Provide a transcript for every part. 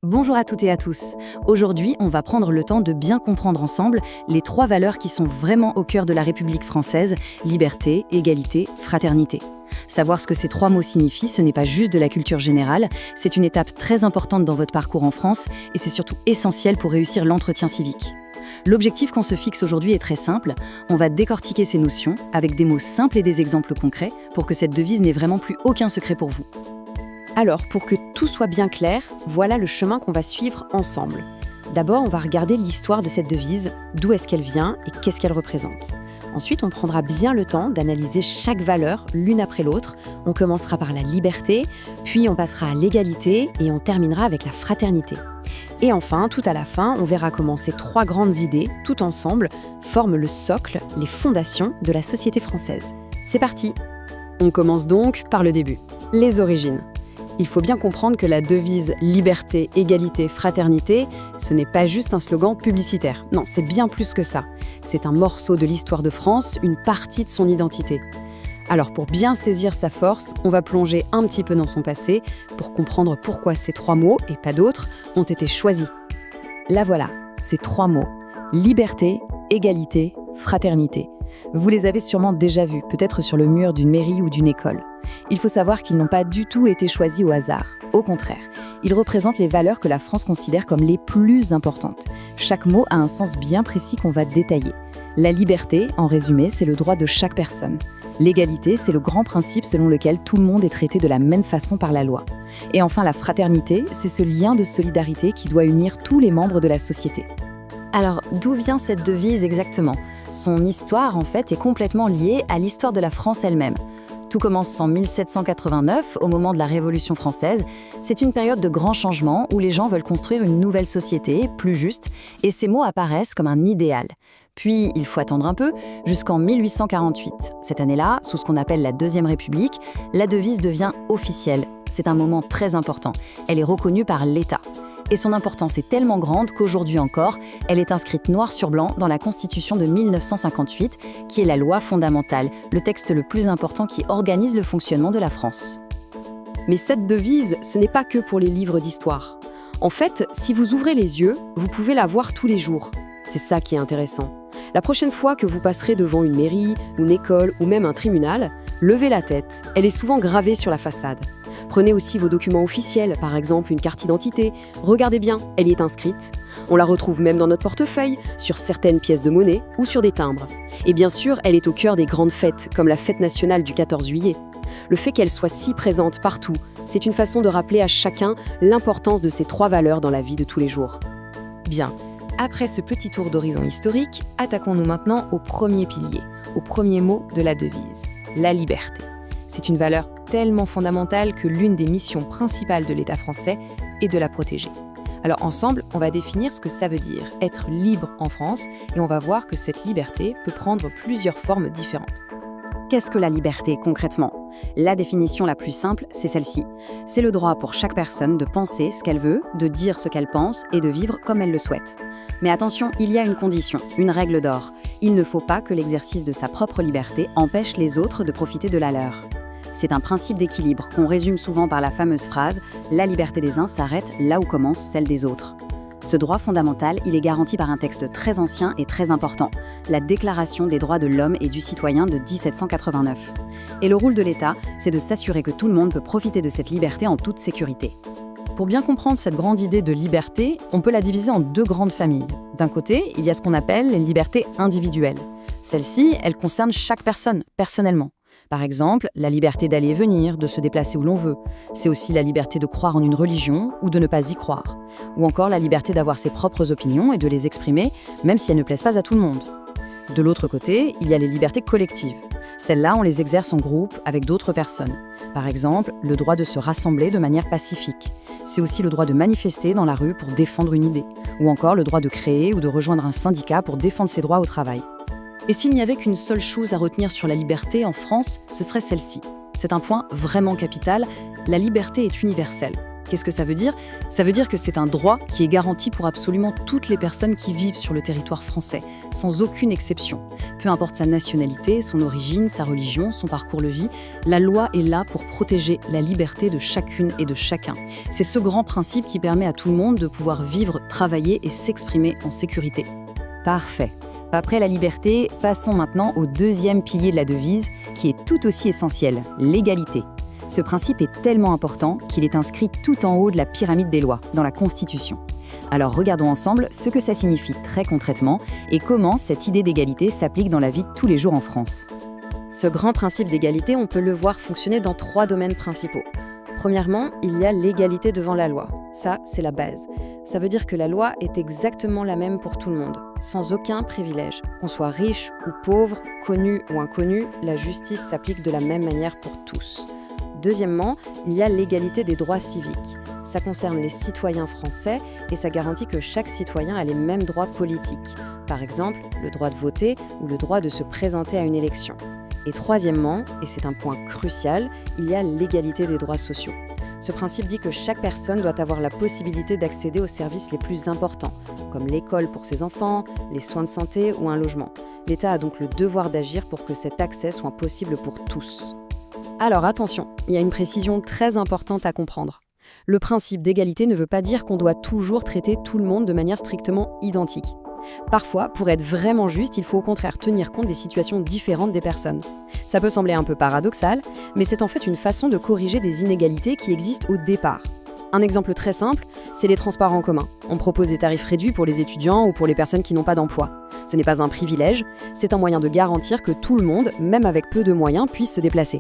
Bonjour à toutes et à tous. Aujourd'hui, on va prendre le temps de bien comprendre ensemble les trois valeurs qui sont vraiment au cœur de la République française: liberté, égalité, fraternité. Savoir ce que ces trois mots signifient, ce n'est pas juste de la culture générale, c'est une étape très importante dans votre parcours en France et c'est surtout essentiel pour réussir l'entretien civique. L'objectif qu'on se fixe aujourd'hui est très simple, on va décortiquer ces notions avec des mots simples et des exemples concrets pour que cette devise n'ait vraiment plus aucun secret pour vous. Alors, pour que tout soit bien clair, voilà le chemin qu'on va suivre ensemble. D'abord, on va regarder l'histoire de cette devise, d'où est-ce qu'elle vient et qu'est-ce qu'elle représente. Ensuite, on prendra bien le temps d'analyser chaque valeur l'une après l'autre. On commencera par la liberté, puis on passera à l'égalité et on terminera avec la fraternité. Et enfin, tout à la fin, on verra comment ces trois grandes idées, tout ensemble, forment le socle, les fondations de la société française. C'est parti! On commence donc par le début, les origines. Il faut bien comprendre que la devise « liberté, égalité, fraternité », ce n'est pas juste un slogan publicitaire. Non, c'est bien plus que ça. C'est un morceau de l'histoire de France, une partie de son identité. Alors pour bien saisir sa force, on va plonger un petit peu dans son passé pour comprendre pourquoi ces trois mots, et pas d'autres, ont été choisis. Là voilà, ces trois mots. Liberté, égalité, fraternité. Vous les avez sûrement déjà vus, peut-être sur le mur d'une mairie ou d'une école. Il faut savoir qu'ils n'ont pas du tout été choisis au hasard. Au contraire, ils représentent les valeurs que la France considère comme les plus importantes. Chaque mot a un sens bien précis qu'on va détailler. La liberté, en résumé, c'est le droit de chaque personne. L'égalité, c'est le grand principe selon lequel tout le monde est traité de la même façon par la loi. Et enfin, la fraternité, c'est ce lien de solidarité qui doit unir tous les membres de la société. Alors, d'où vient cette devise exactement ? Son histoire, en fait, est complètement liée à l'histoire de la France elle-même. Tout commence en 1789, au moment de la Révolution française. C'est une période de grands changements où les gens veulent construire une nouvelle société, plus juste, et ces mots apparaissent comme un idéal. Puis, il faut attendre un peu, jusqu'en 1848. Cette année-là, sous ce qu'on appelle la Deuxième République, la devise devient officielle. C'est un moment très important. Elle est reconnue par l'État. Et son importance est tellement grande qu'aujourd'hui encore, elle est inscrite noir sur blanc dans la Constitution de 1958, qui est la loi fondamentale, le texte le plus important qui organise le fonctionnement de la France. Mais cette devise, ce n'est pas que pour les livres d'histoire. En fait, si vous ouvrez les yeux, vous pouvez la voir tous les jours. C'est ça qui est intéressant. La prochaine fois que vous passerez devant une mairie, une école ou même un tribunal, levez la tête, elle est souvent gravée sur la façade. Prenez aussi vos documents officiels, par exemple une carte d'identité. Regardez bien, elle y est inscrite. On la retrouve même dans notre portefeuille, sur certaines pièces de monnaie ou sur des timbres. Et bien sûr, elle est au cœur des grandes fêtes, comme la fête nationale du 14 juillet. Le fait qu'elle soit si présente partout, c'est une façon de rappeler à chacun l'importance de ces trois valeurs dans la vie de tous les jours. Bien, après ce petit tour d'horizon historique, attaquons-nous maintenant au premier pilier, au premier mot de la devise, la liberté. C'est une valeur tellement fondamentale que l'une des missions principales de l'État français est de la protéger. Alors ensemble, on va définir ce que ça veut dire, être libre en France, et on va voir que cette liberté peut prendre plusieurs formes différentes. Qu'est-ce que la liberté concrètement ? La définition la plus simple, c'est celle-ci. C'est le droit pour chaque personne de penser ce qu'elle veut, de dire ce qu'elle pense et de vivre comme elle le souhaite. Mais attention, il y a une condition, une règle d'or. Il ne faut pas que l'exercice de sa propre liberté empêche les autres de profiter de la leur. C'est un principe d'équilibre qu'on résume souvent par la fameuse phrase « La liberté des uns s'arrête là où commence celle des autres ». Ce droit fondamental, il est garanti par un texte très ancien et très important, la Déclaration des droits de l'homme et du citoyen de 1789. Et le rôle de l'État, c'est de s'assurer que tout le monde peut profiter de cette liberté en toute sécurité. Pour bien comprendre cette grande idée de liberté, on peut la diviser en deux grandes familles. D'un côté, il y a ce qu'on appelle les libertés individuelles. Celles-ci, elles concernent chaque personne, personnellement. Par exemple, la liberté d'aller et venir, de se déplacer où l'on veut. C'est aussi la liberté de croire en une religion ou de ne pas y croire. Ou encore la liberté d'avoir ses propres opinions et de les exprimer, même si elles ne plaisent pas à tout le monde. De l'autre côté, il y a les libertés collectives. Celles-là, on les exerce en groupe avec d'autres personnes. Par exemple, le droit de se rassembler de manière pacifique. C'est aussi le droit de manifester dans la rue pour défendre une idée. Ou encore le droit de créer ou de rejoindre un syndicat pour défendre ses droits au travail. Et s'il n'y avait qu'une seule chose à retenir sur la liberté en France, ce serait celle-ci. C'est un point vraiment capital, la liberté est universelle. Qu'est-ce que ça veut dire? Ça veut dire que c'est un droit qui est garanti pour absolument toutes les personnes qui vivent sur le territoire français, sans aucune exception. Peu importe sa nationalité, son origine, sa religion, son parcours de vie, la loi est là pour protéger la liberté de chacune et de chacun. C'est ce grand principe qui permet à tout le monde de pouvoir vivre, travailler et s'exprimer en sécurité. Parfait. Après la liberté, passons maintenant au deuxième pilier de la devise, qui est tout aussi essentiel, l'égalité. Ce principe est tellement important qu'il est inscrit tout en haut de la pyramide des lois, dans la Constitution. Alors regardons ensemble ce que ça signifie très concrètement et comment cette idée d'égalité s'applique dans la vie de tous les jours en France. Ce grand principe d'égalité, on peut le voir fonctionner dans 3 domaines principaux. Premièrement, il y a l'égalité devant la loi. Ça, c'est la base. Ça veut dire que la loi est exactement la même pour tout le monde, sans aucun privilège. Qu'on soit riche ou pauvre, connu ou inconnu, la justice s'applique de la même manière pour tous. Deuxièmement, il y a l'égalité des droits civiques. Ça concerne les citoyens français et ça garantit que chaque citoyen a les mêmes droits politiques. Par exemple, le droit de voter ou le droit de se présenter à une élection. Et troisièmement, et c'est un point crucial, il y a l'égalité des droits sociaux. Ce principe dit que chaque personne doit avoir la possibilité d'accéder aux services les plus importants, comme l'école pour ses enfants, les soins de santé ou un logement. L'État a donc le devoir d'agir pour que cet accès soit possible pour tous. Alors attention, il y a une précision très importante à comprendre. Le principe d'égalité ne veut pas dire qu'on doit toujours traiter tout le monde de manière strictement identique. Parfois, pour être vraiment juste, il faut au contraire tenir compte des situations différentes des personnes. Ça peut sembler un peu paradoxal, mais c'est en fait une façon de corriger des inégalités qui existent au départ. Un exemple très simple, c'est les transports en commun. On propose des tarifs réduits pour les étudiants ou pour les personnes qui n'ont pas d'emploi. Ce n'est pas un privilège, c'est un moyen de garantir que tout le monde, même avec peu de moyens, puisse se déplacer.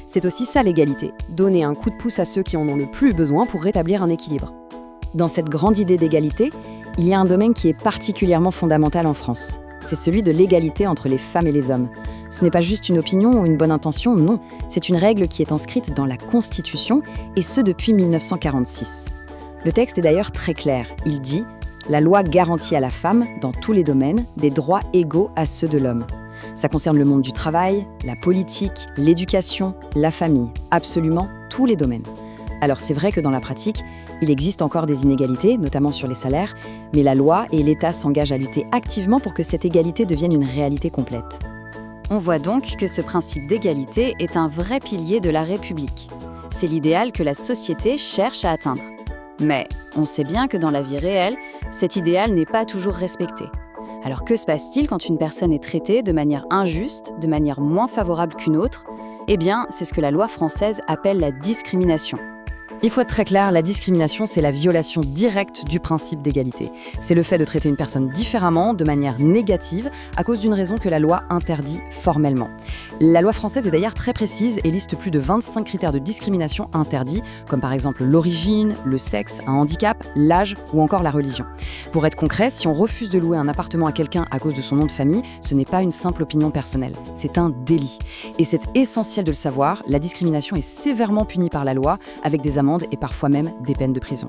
C'est aussi ça l'égalité, donner un coup de pouce à ceux qui en ont le plus besoin pour rétablir un équilibre. Dans cette grande idée d'égalité, il y a un domaine qui est particulièrement fondamental en France. C'est celui de l'égalité entre les femmes et les hommes. Ce n'est pas juste une opinion ou une bonne intention, non. C'est une règle qui est inscrite dans la Constitution, et ce depuis 1946. Le texte est d'ailleurs très clair. Il dit « La loi garantit à la femme, dans tous les domaines, des droits égaux à ceux de l'homme ». Ça concerne le monde du travail, la politique, l'éducation, la famille, absolument tous les domaines. Alors c'est vrai que dans la pratique, il existe encore des inégalités, notamment sur les salaires, mais la loi et l'État s'engagent à lutter activement pour que cette égalité devienne une réalité complète. On voit donc que ce principe d'égalité est un vrai pilier de la République. C'est l'idéal que la société cherche à atteindre. Mais on sait bien que dans la vie réelle, cet idéal n'est pas toujours respecté. Alors que se passe-t-il quand une personne est traitée de manière injuste, de manière moins favorable qu'une autre? Eh bien, c'est ce que la loi française appelle la discrimination. Il faut être très clair, la discrimination, c'est la violation directe du principe d'égalité. C'est le fait de traiter une personne différemment, de manière négative, à cause d'une raison que la loi interdit formellement. La loi française est d'ailleurs très précise et liste plus de 25 critères de discrimination interdits, comme par exemple l'origine, le sexe, un handicap, l'âge ou encore la religion. Pour être concret, si on refuse de louer un appartement à quelqu'un à cause de son nom de famille, ce n'est pas une simple opinion personnelle, c'est un délit. Et c'est essentiel de le savoir, la discrimination est sévèrement punie par la loi, avec des amendes et parfois même des peines de prison.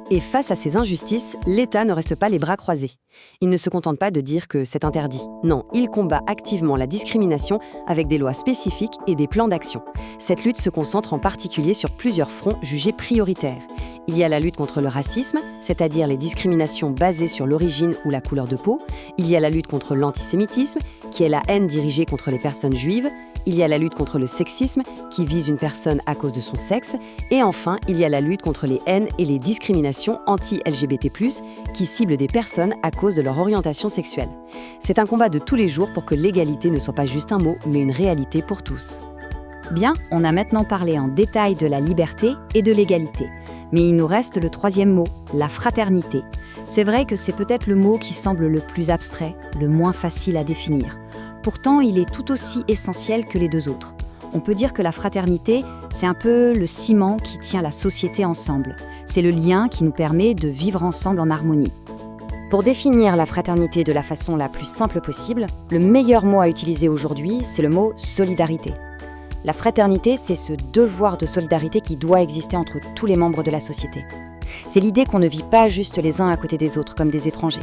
Et face à ces injustices, l'État ne reste pas les bras croisés. Il ne se contente pas de dire que c'est interdit. Non, il combat activement la discrimination avec des lois spécifiques et des plans d'action. Cette lutte se concentre en particulier sur plusieurs fronts jugés prioritaires. Il y a la lutte contre le racisme, c'est-à-dire les discriminations basées sur l'origine ou la couleur de peau. Il y a la lutte contre l'antisémitisme, qui est la haine dirigée contre les personnes juives. Il y a la lutte contre le sexisme, qui vise une personne à cause de son sexe. Et enfin, il y a la lutte contre les haines et les discriminations anti-LGBT+, qui ciblent des personnes à cause de leur orientation sexuelle. C'est un combat de tous les jours pour que l'égalité ne soit pas juste un mot, mais une réalité pour tous. Bien, on a maintenant parlé en détail de la liberté et de l'égalité. Mais il nous reste le troisième mot, la fraternité. C'est vrai que c'est peut-être le mot qui semble le plus abstrait, le moins facile à définir. Pourtant, il est tout aussi essentiel que les deux autres. On peut dire que la fraternité, c'est un peu le ciment qui tient la société ensemble. C'est le lien qui nous permet de vivre ensemble en harmonie. Pour définir la fraternité de la façon la plus simple possible, le meilleur mot à utiliser aujourd'hui, c'est le mot solidarité. La fraternité, c'est ce devoir de solidarité qui doit exister entre tous les membres de la société. C'est l'idée qu'on ne vit pas juste les uns à côté des autres comme des étrangers.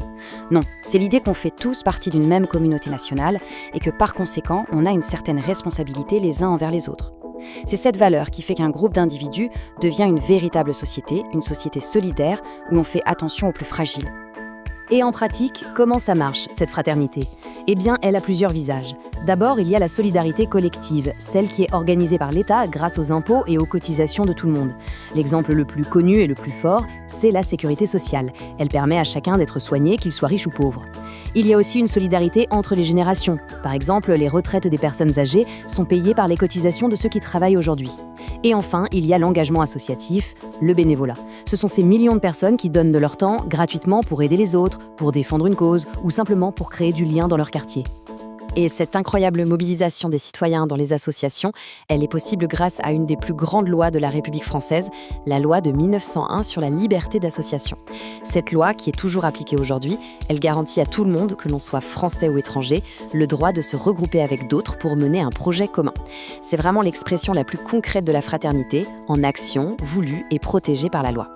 Non, c'est l'idée qu'on fait tous partie d'une même communauté nationale et que par conséquent, on a une certaine responsabilité les uns envers les autres. C'est cette valeur qui fait qu'un groupe d'individus devient une véritable société, une société solidaire où l'on fait attention aux plus fragiles. Et en pratique, comment ça marche, cette fraternité? Eh bien, elle a plusieurs visages. D'abord, il y a la solidarité collective, celle qui est organisée par l'État grâce aux impôts et aux cotisations de tout le monde. L'exemple le plus connu et le plus fort, c'est la sécurité sociale. Elle permet à chacun d'être soigné, qu'il soit riche ou pauvre. Il y a aussi une solidarité entre les générations. Par exemple, les retraites des personnes âgées sont payées par les cotisations de ceux qui travaillent aujourd'hui. Et enfin, il y a l'engagement associatif, le bénévolat. Ce sont ces millions de personnes qui donnent de leur temps gratuitement pour aider les autres, pour défendre une cause ou simplement pour créer du lien dans leur quartier. Et cette incroyable mobilisation des citoyens dans les associations, elle est possible grâce à une des plus grandes lois de la République française, la loi de 1901 sur la liberté d'association. Cette loi, qui est toujours appliquée aujourd'hui, elle garantit à tout le monde, que l'on soit français ou étranger, le droit de se regrouper avec d'autres pour mener un projet commun. C'est vraiment l'expression la plus concrète de la fraternité, en action, voulue et protégée par la loi.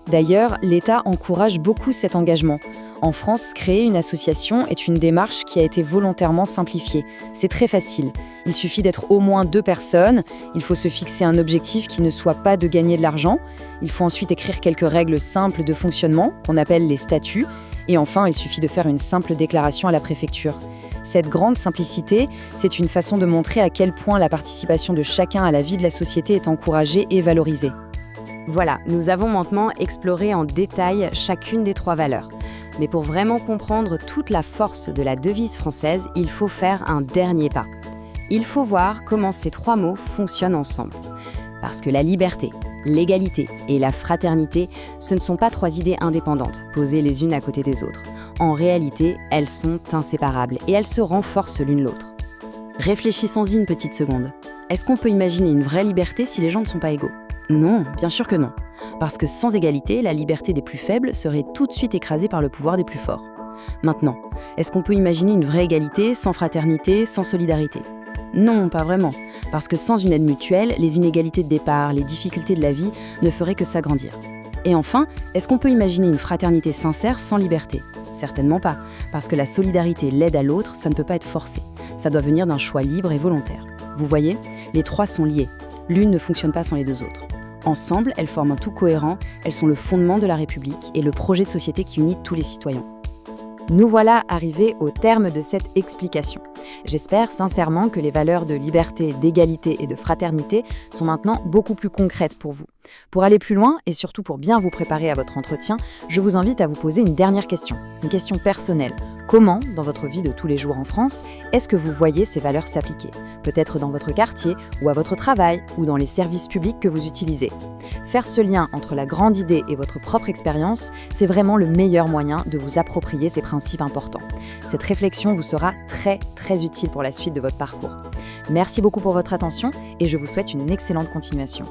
D'ailleurs, l'État encourage beaucoup cet engagement. En France, créer une association est une démarche qui a été volontairement simplifiée. C'est très facile. Il suffit d'être au moins 2 personnes, il faut se fixer un objectif qui ne soit pas de gagner de l'argent, il faut ensuite écrire quelques règles simples de fonctionnement, qu'on appelle les statuts, et enfin, il suffit de faire une simple déclaration à la préfecture. Cette grande simplicité, c'est une façon de montrer à quel point la participation de chacun à la vie de la société est encouragée et valorisée. Voilà, nous avons maintenant exploré en détail chacune des 3 valeurs. Mais pour vraiment comprendre toute la force de la devise française, il faut faire un dernier pas. Il faut voir comment ces 3 mots fonctionnent ensemble. Parce que la liberté, l'égalité et la fraternité, ce ne sont pas 3 idées indépendantes, posées les unes à côté des autres. En réalité, elles sont inséparables et elles se renforcent l'une l'autre. Réfléchissons-y une petite seconde. Est-ce qu'on peut imaginer une vraie liberté si les gens ne sont pas égaux ? Non, bien sûr que non. Parce que sans égalité, la liberté des plus faibles serait tout de suite écrasée par le pouvoir des plus forts. Maintenant, est-ce qu'on peut imaginer une vraie égalité sans fraternité, sans solidarité ? Non, pas vraiment. Parce que sans une aide mutuelle, les inégalités de départ, les difficultés de la vie ne feraient que s'agrandir. Et enfin, est-ce qu'on peut imaginer une fraternité sincère sans liberté ? Certainement pas. Parce que la solidarité, l'aide à l'autre, ça ne peut pas être forcé. Ça doit venir d'un choix libre et volontaire. Vous voyez, les 3 sont liés. L'une ne fonctionne pas sans les 2 autres. Ensemble, elles forment un tout cohérent, elles sont le fondement de la République et le projet de société qui unit tous les citoyens. Nous voilà arrivés au terme de cette explication. J'espère sincèrement que les valeurs de liberté, d'égalité et de fraternité sont maintenant beaucoup plus concrètes pour vous. Pour aller plus loin et surtout pour bien vous préparer à votre entretien, je vous invite à vous poser une dernière question, une question personnelle. Comment, dans votre vie de tous les jours en France, est-ce que vous voyez ces valeurs s'appliquer ? Peut-être dans votre quartier, ou à votre travail, ou dans les services publics que vous utilisez. Faire ce lien entre la grande idée et votre propre expérience, c'est vraiment le meilleur moyen de vous approprier ces principes importants. Cette réflexion vous sera très utile pour la suite de votre parcours. Merci beaucoup pour votre attention et je vous souhaite une excellente continuation.